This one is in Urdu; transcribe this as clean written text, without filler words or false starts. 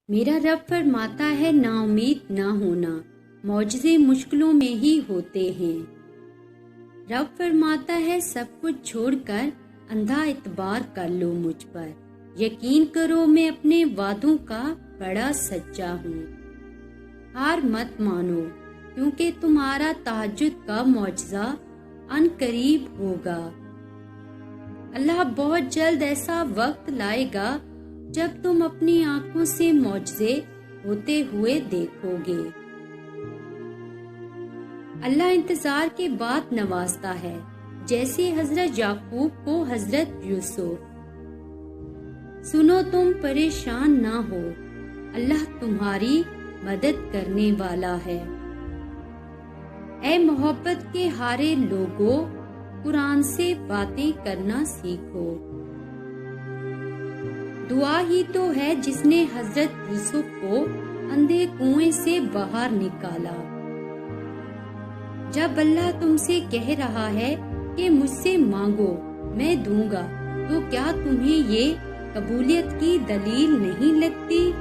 میرا رب فرماتا ہے نا امید نہ ہونا، معجزے مشکلوں میں ہی ہوتے ہیں۔ رب فرماتا ہے سب کچھ چھوڑ کر اندھا اعتبار کر لو مجھ پر، یقین کرو میں اپنے وعدوں کا بڑا سچا ہوں۔ ہار مت مانو کیونکہ تمہارا تہجد کا معجزہ ان قریب ہوگا۔ اللہ بہت جلد ایسا وقت لائے گا جب تم اپنی آنکھوں سے معجزے ہوتے ہوئے دیکھو گے۔ اللہ انتظار کے بعد نوازتا ہے، جیسے حضرت یعقوب کو حضرت یوسف۔ سنو تم پریشان نہ ہو، اللہ تمہاری مدد کرنے والا ہے۔ اے محبت کے ہارے لوگوں، قرآن سے باتیں کرنا سیکھو۔ دعا ہی تو ہے جس نے حضرت یوسف کو اندھے کنویں سے باہر نکالا۔ جب اللہ تم سے کہہ رہا ہے کہ مجھ سے مانگو میں دوں گا، تو کیا تمہیں یہ قبولیت کی دلیل نہیں لگتی؟